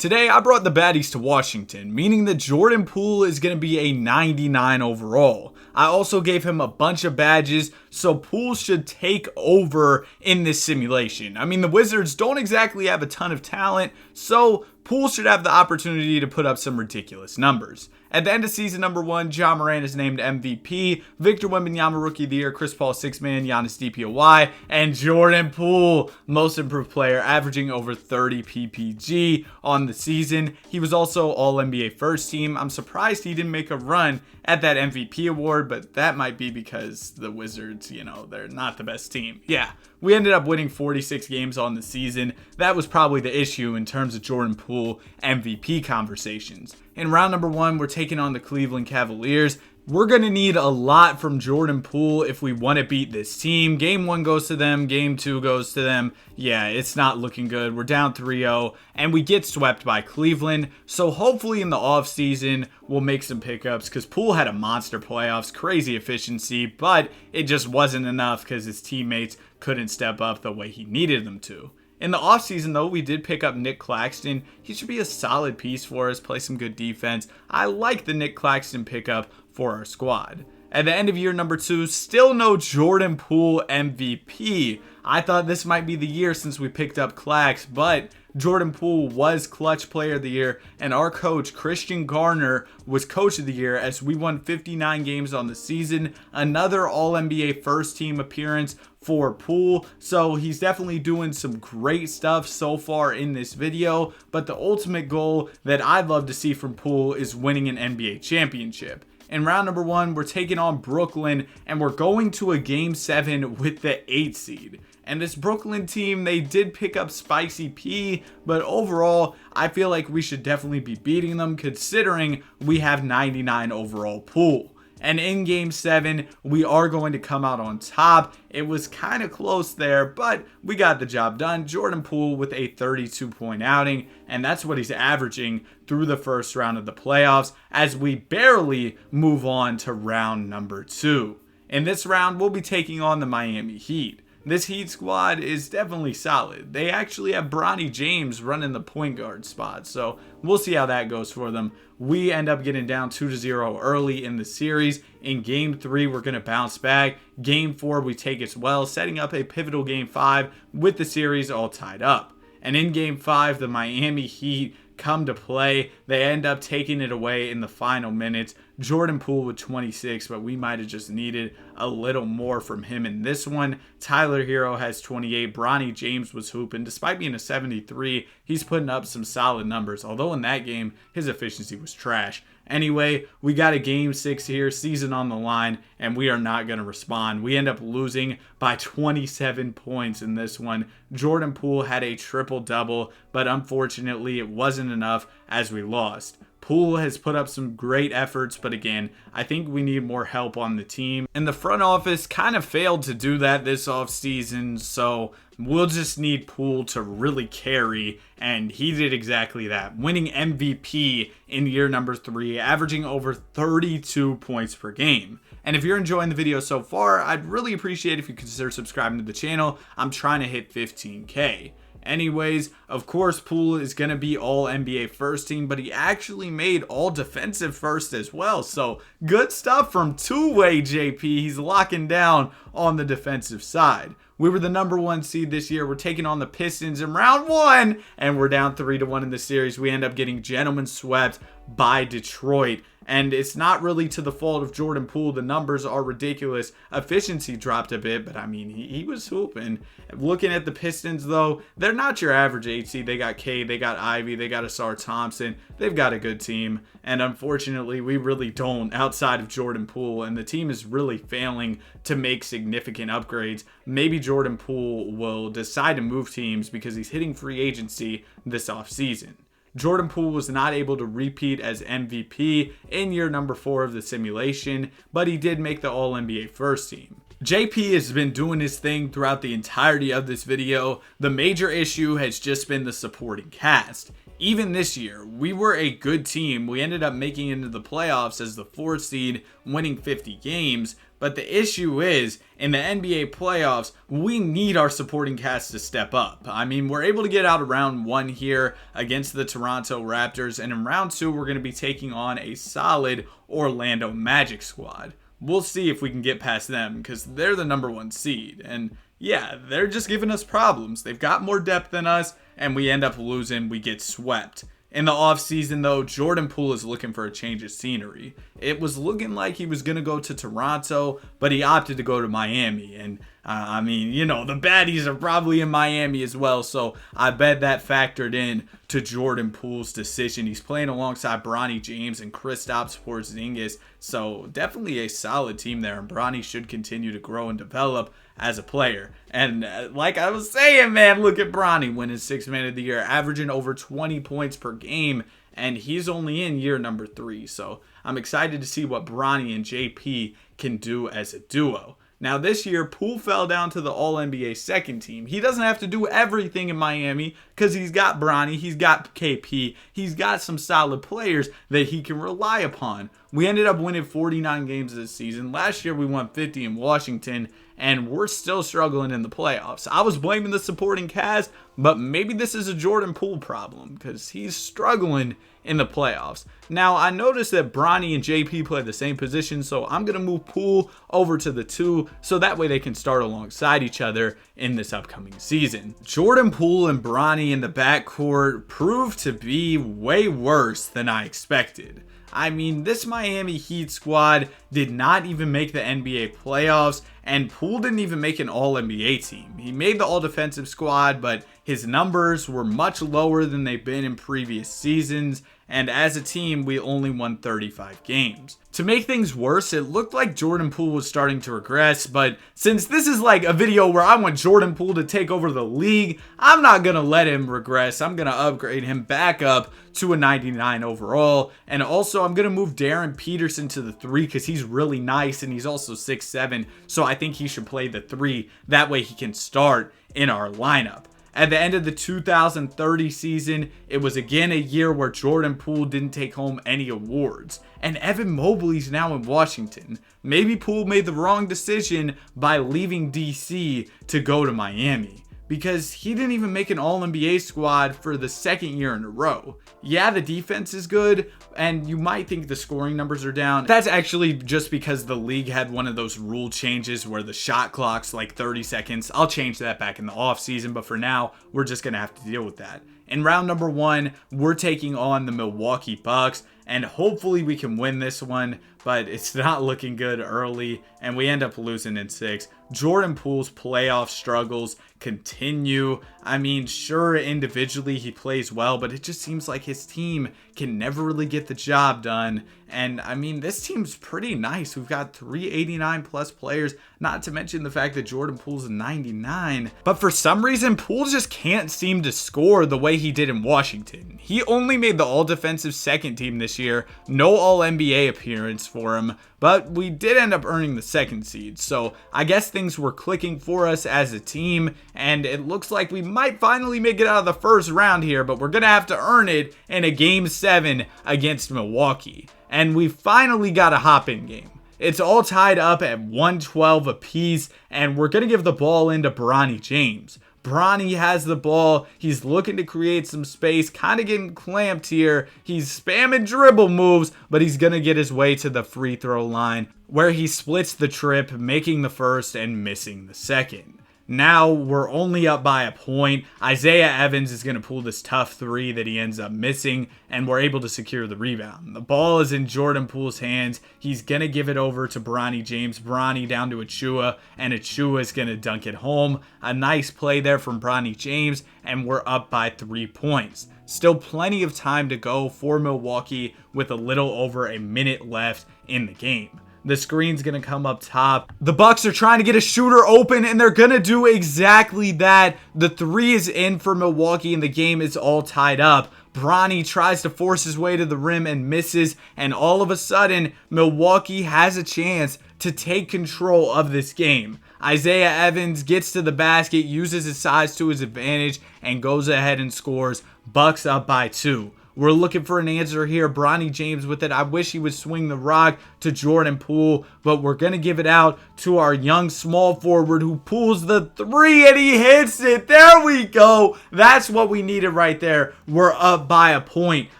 Today, I brought the Baddies to Washington, meaning that Jordan Poole is going to be a 99 overall. I also gave him a bunch of badges, so Poole should take over in this simulation. I mean, the Wizards don't exactly have a ton of talent, so Poole should have the opportunity to put up some ridiculous numbers. At the end of season number 1, Ja Morant is named MVP, Victor Wembanyama Rookie of the Year, Chris Paul Sixth Man, Giannis DPOY, and Jordan Poole Most Improved Player, averaging over 30 PPG on the season. He was also All-NBA First Team. I'm surprised he didn't make a run at that MVP award, but that might be because the Wizards, they're not the best team. Yeah, we ended up winning 46 games on the season. That was probably the issue in terms of Jordan Poole MVP conversations. In round number 1, we're taking on the Cleveland Cavaliers. We're going to need a lot from Jordan Poole if we want to beat this team. Game 1 goes to them. Game 2 goes to them. Yeah, it's not looking good. We're down 3-0, and we get swept by Cleveland. So hopefully in the offseason, we'll make some pickups because Poole had a monster playoffs, crazy efficiency, but it just wasn't enough because his teammates couldn't step up the way he needed them to. In the offseason, though, we did pick up Nick Claxton. He should be a solid piece for us, play some good defense. I like the Nick Claxton pickup for our squad. At the end of year number 2, still no Jordan Poole MVP. I thought this might be the year since we picked up Clax, but Jordan Poole was Clutch Player of the Year, and our coach, Christian Garner, was Coach of the Year as we won 59 games on the season. Another All-NBA First Team appearance for Poole, so he's definitely doing some great stuff so far in this video, but the ultimate goal that I'd love to see from Poole is winning an NBA championship. In round number 1, we're taking on Brooklyn, and we're going to a Game 7 with the 8th seed. And this Brooklyn team, they did pick up Spicy P, but overall, I feel like we should definitely be beating them considering we have 99 overall Poole. And in Game 7, we are going to come out on top. It was kind of close there, but we got the job done. Jordan Poole with a 32-point outing, and that's what he's averaging through the first round of the playoffs as we barely move on to round number 2. In this round, we'll be taking on the Miami Heat. This Heat squad is definitely solid. They actually have Bronny James running the point guard spot, so we'll see how that goes for them. We end up getting down 2-0 early in the series. In Game 3, we're going to bounce back. Game 4, we take it well, setting up a pivotal Game 5 with the series all tied up. And in Game 5, the Miami Heat come to play. They end up taking it away in the final minutes. Jordan Poole with 26, but we might have just needed a little more from him in this one. Tyler Hero has 28. Bronny James was hooping. Despite being a 73, he's putting up some solid numbers, although in that game, his efficiency was trash. Anyway, we got a Game 6 here, season on the line, and we are not going to respond. We end up losing by 27 points in this one. Jordan Poole had a triple-double, but unfortunately, it wasn't enough as we lost. Poole has put up some great efforts, but again, I think we need more help on the team. And the front office kind of failed to do that this offseason, so we'll just need Poole to really carry, and he did exactly that, winning MVP in year number 3, averaging over 32 points per game. And if you're enjoying the video so far, I'd really appreciate if you consider subscribing to the channel. I'm trying to hit 15K. Anyways, of course, Poole is going to be all NBA first team, but he actually made all defensive first as well. So good stuff from two-way JP. He's locking down on the defensive side. We were the number 1 seed this year. We're taking on the Pistons in round 1, and we're down 3-1 in the series. We end up getting gentlemen swept by Detroit. And it's not really to the fault of Jordan Poole. The numbers are ridiculous. Efficiency dropped a bit, but I mean, he was hooping. Looking at the Pistons, though, they're not your average 8 seed. They got Cade, they got Ivy, they got Asar Thompson. They've got a good team. And unfortunately, we really don't outside of Jordan Poole. And the team is really failing to make significant upgrades. Maybe Jordan Poole will decide to move teams because he's hitting free agency this offseason. Jordan Poole was not able to repeat as MVP in year number 4 of the simulation, but he did make the All-NBA First Team. JP has been doing his thing throughout the entirety of this video. The major issue has just been the supporting cast. Even this year, we were a good team. We ended up making it into the playoffs as the 4th seed, winning 50 games, But the issue is, in the NBA playoffs, we need our supporting cast to step up. I mean, we're able to get out of round 1 here against the Toronto Raptors, and in round 2, we're going to be taking on a solid Orlando Magic squad. We'll see if we can get past them, because they're the number 1 seed. And yeah, they're just giving us problems. They've got more depth than us, and we end up losing. We get swept. In the offseason, though, Jordan Poole is looking for a change of scenery. It was looking like he was going to go to Toronto, but he opted to go to Miami. And, I mean, you know, the Baddies are probably in Miami as well, so I bet that factored in to Jordan Poole's decision. He's playing alongside Bronny James and Kristaps Porzingis, so definitely a solid team there, and Bronny should continue to grow and develop as a player. And like I was saying, man, look at Bronny winning 6th Man of the Year, averaging over 20 points per game, and he's only in year number 3. So I'm excited to see what Bronny and JP can do as a duo. Now this year, Poole fell down to the All-NBA second team. He doesn't have to do everything in Miami because he's got Bronny, he's got KP, he's got some solid players that he can rely upon. We ended up winning 49 games this season. Last year we won 50 in Washington, and we're still struggling in the playoffs. I was blaming the supporting cast, but maybe this is a Jordan Poole problem because he's struggling in the playoffs. Now, I noticed that Bronny and JP play the same position, so I'm going to move Poole over to the 2 so that way they can start alongside each other in this upcoming season. Jordan Poole and Bronny in the backcourt proved to be way worse than I expected. I mean, this Miami Heat squad did not even make the NBA playoffs, and Poole didn't even make an All-NBA team. He made the All-Defensive squad, but his numbers were much lower than they've been in previous seasons, and as a team, we only won 35 games. To make things worse, it looked like Jordan Poole was starting to regress, but since this is like a video where I want Jordan Poole to take over the league, I'm not going to let him regress. I'm going to upgrade him back up to a 99 overall, and also I'm going to move Darren Peterson to the 3 because he's really nice, and he's also 6'7", so I think he should play the 3. That way he can start in our lineup. At the end of the 2030 season, it was again a year where Jordan Poole didn't take home any awards. And Evan Mobley's now in Washington. Maybe Poole made the wrong decision by leaving DC to go to Miami, because he didn't even make an All-NBA squad for the 2nd year in a row. Yeah, the defense is good, and you might think the scoring numbers are down. That's actually just because the league had one of those rule changes where the shot clock's like 30 seconds. I'll change that back in the offseason, but for now, we're just going to have to deal with that. In round number 1, we're taking on the Milwaukee Bucks, and hopefully we can win this one, but it's not looking good early, and we end up losing in 6. Jordan Poole's playoff struggles continue. I mean, sure, individually he plays well, but it just seems like his team can never really get the job done. And I mean, this team's pretty nice. We've got 389 plus players, not to mention the fact that Jordan Poole's a 99. But for some reason, Poole just can't seem to score the way he did in Washington. He only made the all-defensive second team this year, no all-NBA appearance for him, but we did end up earning the 2nd seed. So I guess things were clicking for us as a team, and it looks like we might finally make it out of the 1st round here, but we're going to have to earn it in a Game 7 against Milwaukee. And we finally got a hop-in game. It's all tied up at 112 apiece, and we're going to give the ball into Bronny James. Bronny has the ball. He's looking to create some space, kind of getting clamped here. He's spamming dribble moves, but he's going to get his way to the free throw line, where he splits the trip, making the 1st and missing the 2nd. Now we're only up by a point. Isaiah Evans is going to pull this tough 3 that he ends up missing, and we're able to secure the rebound. The ball is in Jordan Poole's hands. He's going to give it over to Bronny James. Bronny down to Achua, and Achua is going to dunk it home. A nice play there from Bronny James, and we're up by 3 points. Still plenty of time to go for Milwaukee with a little over a minute left in the game. The screen's going to come up top. The Bucks are trying to get a shooter open, and they're going to do exactly that. The 3 is in for Milwaukee, and the game is all tied up. Bronny tries to force his way to the rim and misses, and all of a sudden, Milwaukee has a chance to take control of this game. Isaiah Evans gets to the basket, uses his size to his advantage, and goes ahead and scores. Bucks up by 2. We're looking for an answer here. Bronny James with it. I wish he would swing the rock to Jordan Poole, but we're going to give it out to our young small forward who pulls the three and he hits it. There we go. That's what we needed right there. We're up by a point.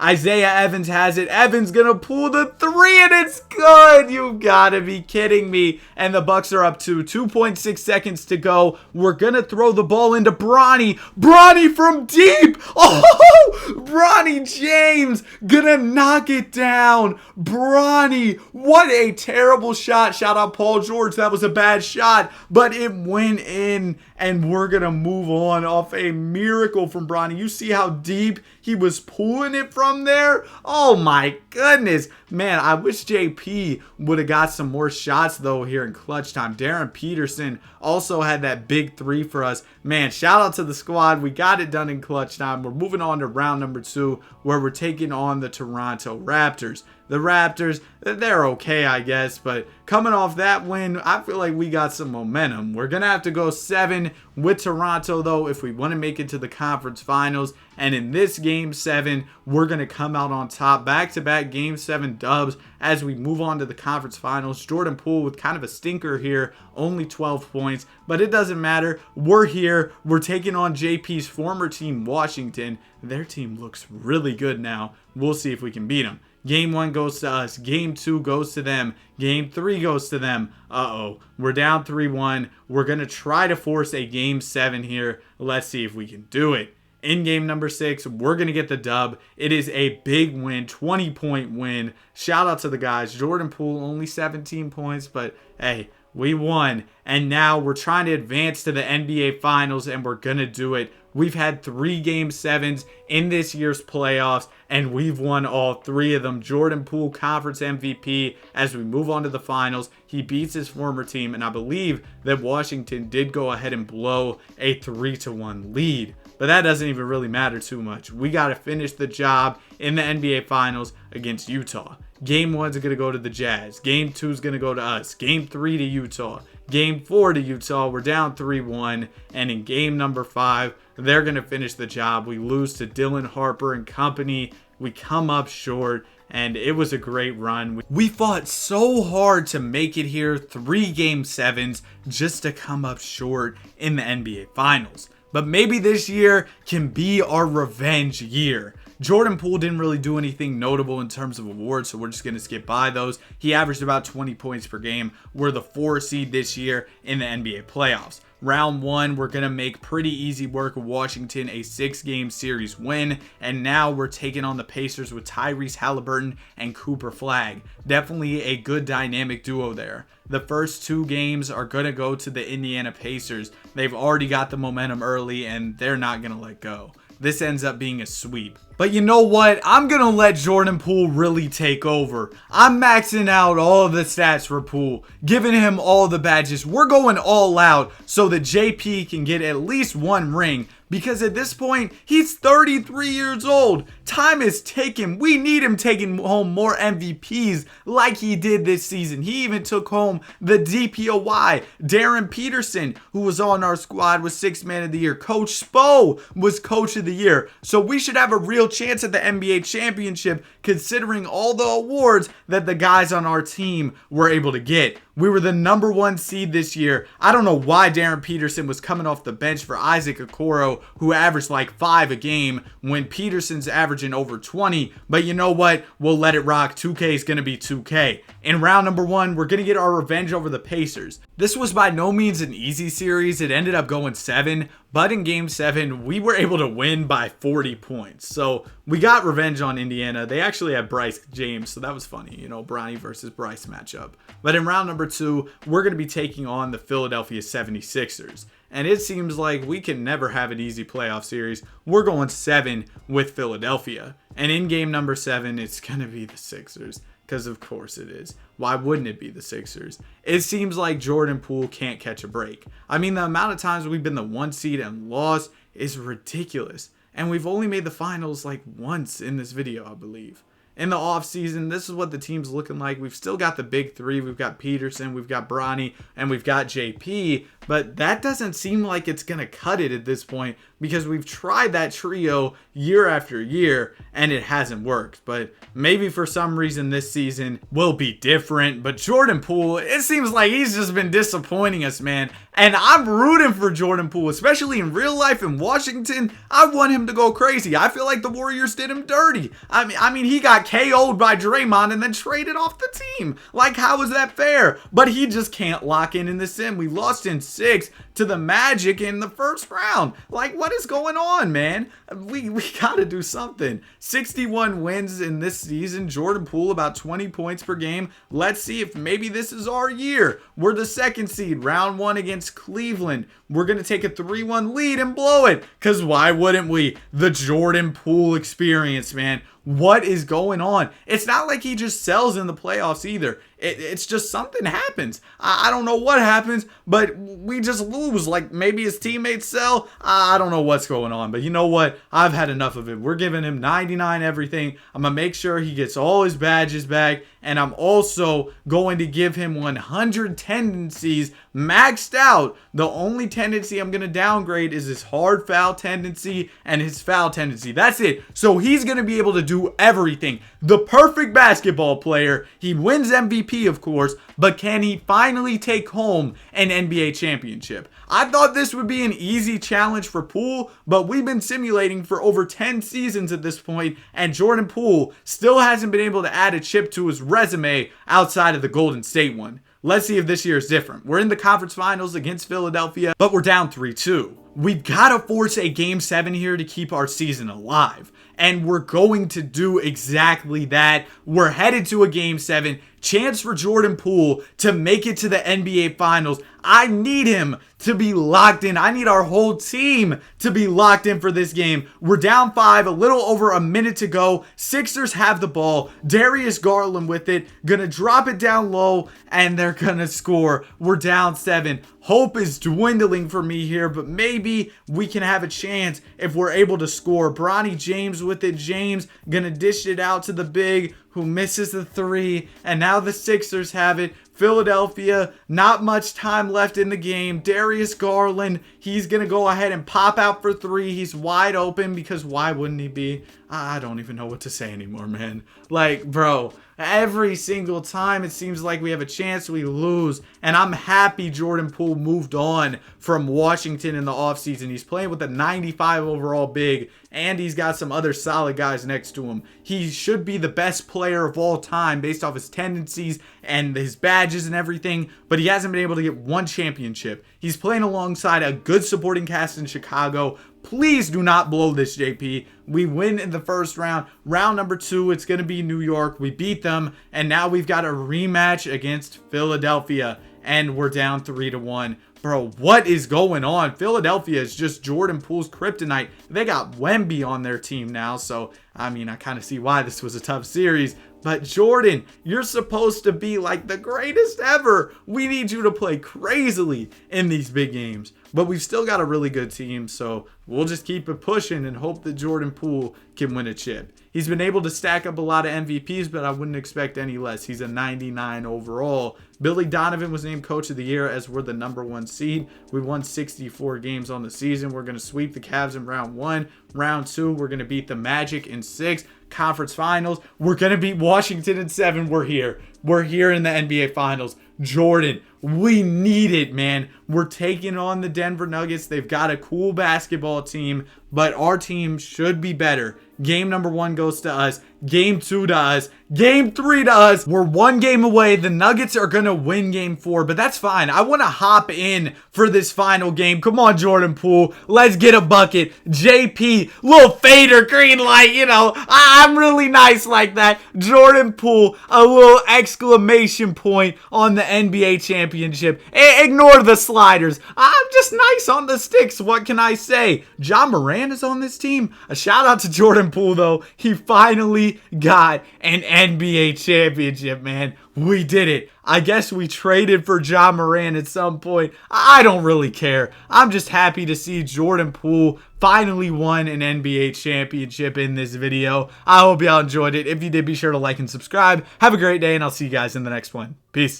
Isaiah Evans has it. Evans gonna pull the three and it's good. You gotta be kidding me. And the Bucks are up to 2.6 seconds to go. We're gonna throw the ball into Bronny. Bronny from deep. Oh, Bronny James gonna knock it down. Bronny, what a terrible shot. Shout out Paul George. That was a bad shot, but it went in. And we're going to move on off a miracle from Bronny. You see how deep he was pulling it from there? Oh my goodness. Man, I wish JP would have got some more shots though here in clutch time. Darren Peterson also had that big three for us. Man, shout out to the squad. We got it done in clutch time. We're moving on to round number 2 where we're taking on the Toronto Raptors. The Raptors, they're okay, I guess, but coming off that win, I feel like we got some momentum. We're going to have to go 7 with Toronto, though, if we want to make it to the conference finals. And in this Game 7, we're going to come out on top. Back-to-back Game 7 dubs as we move on to the conference finals. Jordan Poole with kind of a stinker here, only 12 points, but it doesn't matter. We're here. We're taking on JP's former team, Washington. Their team looks really good now. We'll see if we can beat them. Game 1 goes to us. Game 2 goes to them. Game 3 goes to them. Uh-oh. We're down 3-1. We're going to try to force a Game 7 here. Let's see if we can do it. In game number 6, we're going to get the dub. It is a big win, 20-point win. Shout out to the guys. Jordan Poole, only 17 points, but hey, we won. And now we're trying to advance to the NBA Finals, and we're going to do it. We've had 3 Game 7s in this year's playoffs, and we've won all 3 of them. Jordan Poole, conference MVP. As we move on to the finals, he beats his former team, and I believe that Washington did go ahead and blow a 3-1 lead. But that doesn't even really matter too much. We got to finish the job in the NBA Finals against Utah. Game 1's going to go to the Jazz. Game 2's going to go to us. Game 3 to Utah. Game 4 to Utah. We're down 3-1. And in game number 5, they're going to finish the job. We lose to Dylan Harper and company. We come up short. And it was a great run. We fought so hard to make it here. 3 Game 7s just to come up short in the NBA Finals. But maybe this year can be our revenge year. Jordan Poole didn't really do anything notable in terms of awards, so we're just going to skip by those. He averaged about 20 points per game. We're the 4 seed this year in the NBA playoffs. Round 1, we're going to make pretty easy work of Washington, a 6-game series win. And now we're taking on the Pacers with Tyrese Halliburton and Cooper Flagg. Definitely a good dynamic duo there. The first 2 games are going to go to the Indiana Pacers. They've already got the momentum early, and they're not going to let go. This ends up being a sweep. But you know what? I'm going to let Jordan Poole really take over. I'm maxing out all of the stats for Poole, giving him all the badges. We're going all out so that JP can get at least 1 ring. Because at this point, he's 33 years old. Time is ticking. We need him taking home more MVPs like he did this season. He even took home the DPOY. Darren Peterson, who was on our squad, was 6th Man of the Year. Coach Spo was Coach of the Year. So we should have a real chance at the NBA championship considering all the awards that the guys on our team were able to get. We were the number 1 seed this year. I don't know why Darren Peterson was coming off the bench for Isaac Okoro, who averaged like 5 a game when Peterson's averaging over 20. But you know what? We'll let it rock. 2K is going to be 2K. In round number 1, we're going to get our revenge over the Pacers. This was by no means an easy series. It ended up going 7. But in Game 7, we were able to win by 40 points. So we got revenge on Indiana. They actually had Bryce James, so that was funny. You know, Bronny versus Bryce matchup. But in round number 2, we're going to be taking on the Philadelphia 76ers. And it seems like we can never have an easy playoff series. We're going 7 with Philadelphia. And in game number 7, it's going to be the Sixers. Because of course it is. Why wouldn't it be the Sixers? It seems like Jordan Poole can't catch a break. I mean, the amount of times we've been the 1 seed and lost is ridiculous. And we've only made the finals like once in this video, I believe. in the offseason, this is what the team's looking like. We've still got the big three. We've got Peterson, we've got Bronny, and we've got JP. But that doesn't seem like it's going to cut it at this point because we've tried that trio year after year and it hasn't worked. But maybe for some reason this season will be different. But Jordan Poole, it seems like he's just been disappointing us, man. And I'm rooting for Jordan Poole, especially in real life in Washington. I want him to go crazy. I feel like the Warriors did him dirty. I mean, he got KO'd by Draymond and then traded off the team. Like, how is that fair? But he just can't lock in the sim. We lost in 6 to the Magic in the first round. Like, what is going on, man? We got to do something. 61 wins in this season. Jordan Poole about 20 points per game. Let's see if maybe this is our year. We're the 2nd seed, round 1 against Cleveland. We're going to take a 3-1 lead and blow it. Because why wouldn't we? The Jordan Poole experience, man. What is going on? It's not like he just sells in the playoffs either. It's just something happens. I don't know what happens, but we just lose. Like maybe his teammates sell. I don't know what's going on, but you know what? I've had enough of it. We're giving him 99 everything. I'm going to make sure he gets all his badges back, and I'm also going to give him 100 tendencies maxed out. The only tendency I'm going to downgrade is his hard foul tendency and his foul tendency. That's it. So he's going to be able to do everything. The perfect basketball player. He wins MVP, of course, but can he finally take home an NBA championship? I thought this would be an easy challenge for Poole, but we've been simulating for over 10 seasons at this point, and Jordan Poole still hasn't been able to add a chip to his resume outside of the Golden State one. Let's see if this year is different. We're in the conference finals against Philadelphia, but we're down 3-2. We've got to force a game 7 here to keep our season alive. And we're going to do exactly that. We're headed to a game 7. Chance for Jordan Poole to make it to the NBA Finals. I need him to be locked in. I need our whole team to be locked in for this game. We're down 5, a little over a minute to go. Sixers have the ball. Darius Garland with it. Gonna drop it down low, and they're gonna score. We're down 7. Hope is dwindling for me here, but maybe we can have a chance if we're able to score. Bronny James with it. James gonna dish it out to the big, who misses the 3, and now the Sixers have it. Philadelphia, not much time left in the game. Darius Garland, he's going to go ahead and pop out for 3. He's wide open because why wouldn't he be? I don't even know what to say anymore, man. Like, bro, every single time it seems like we have a chance, we lose. And I'm happy Jordan Poole moved on from Washington in the offseason. He's playing with a 95 overall big, and he's got some other solid guys next to him. He should be the best player of all time based off his tendencies and his badges and everything, but he hasn't been able to get one championship. He's playing alongside a good supporting cast in Chicago. Please do not blow this, JP. We win in the first round. Round number 2, it's going to be New York. We beat them, and now we've got a rematch against Philadelphia, and we're down 3-1. Bro, what is going on? Philadelphia is just Jordan Poole's kryptonite. They got Wemby on their team now, so, I mean, I kind of see why this was a tough series. But Jordan, you're supposed to be like the greatest ever. We need you to play crazily in these big games. But we've still got a really good team, so we'll just keep it pushing and hope that Jordan Poole can win a chip. He's been able to stack up a lot of MVPs, but I wouldn't expect any less. He's a 99 overall. Billy Donovan was named Coach of the Year as we're the number 1 seed. We won 64 games on the season. We're going to sweep the Cavs in round 1. Round 2, we're going to beat the Magic in 6. Conference finals, we're going to beat Washington in 7. We're here. We're here in the NBA Finals. Jordan, we need it, man. We're taking on the Denver Nuggets. They've got a cool basketball team, but our team should be better. Game number 1 goes to us. Game 2 to us. Game 3 to us. We're 1 game away. The Nuggets are going to win game 4, but that's fine. I want to hop in for this final game. Come on, Jordan Poole. Let's get a bucket. JP, little fader, green light, you know. I'm really nice like that. Jordan Poole, a little exclamation point on the NBA championship. Ignore the sliders. I'm just nice on the sticks. What can I say? Ja Morant is on this team. A shout out to Jordan Poole, though. He finally got an NBA championship, man. We did it. I guess we traded for Ja Morant at some point. I don't really care. I'm just happy to see Jordan Poole finally won an NBA championship in this video. I hope y'all enjoyed it. If you did, be sure to like and subscribe. Have a great day, and I'll see you guys in the next one. Peace.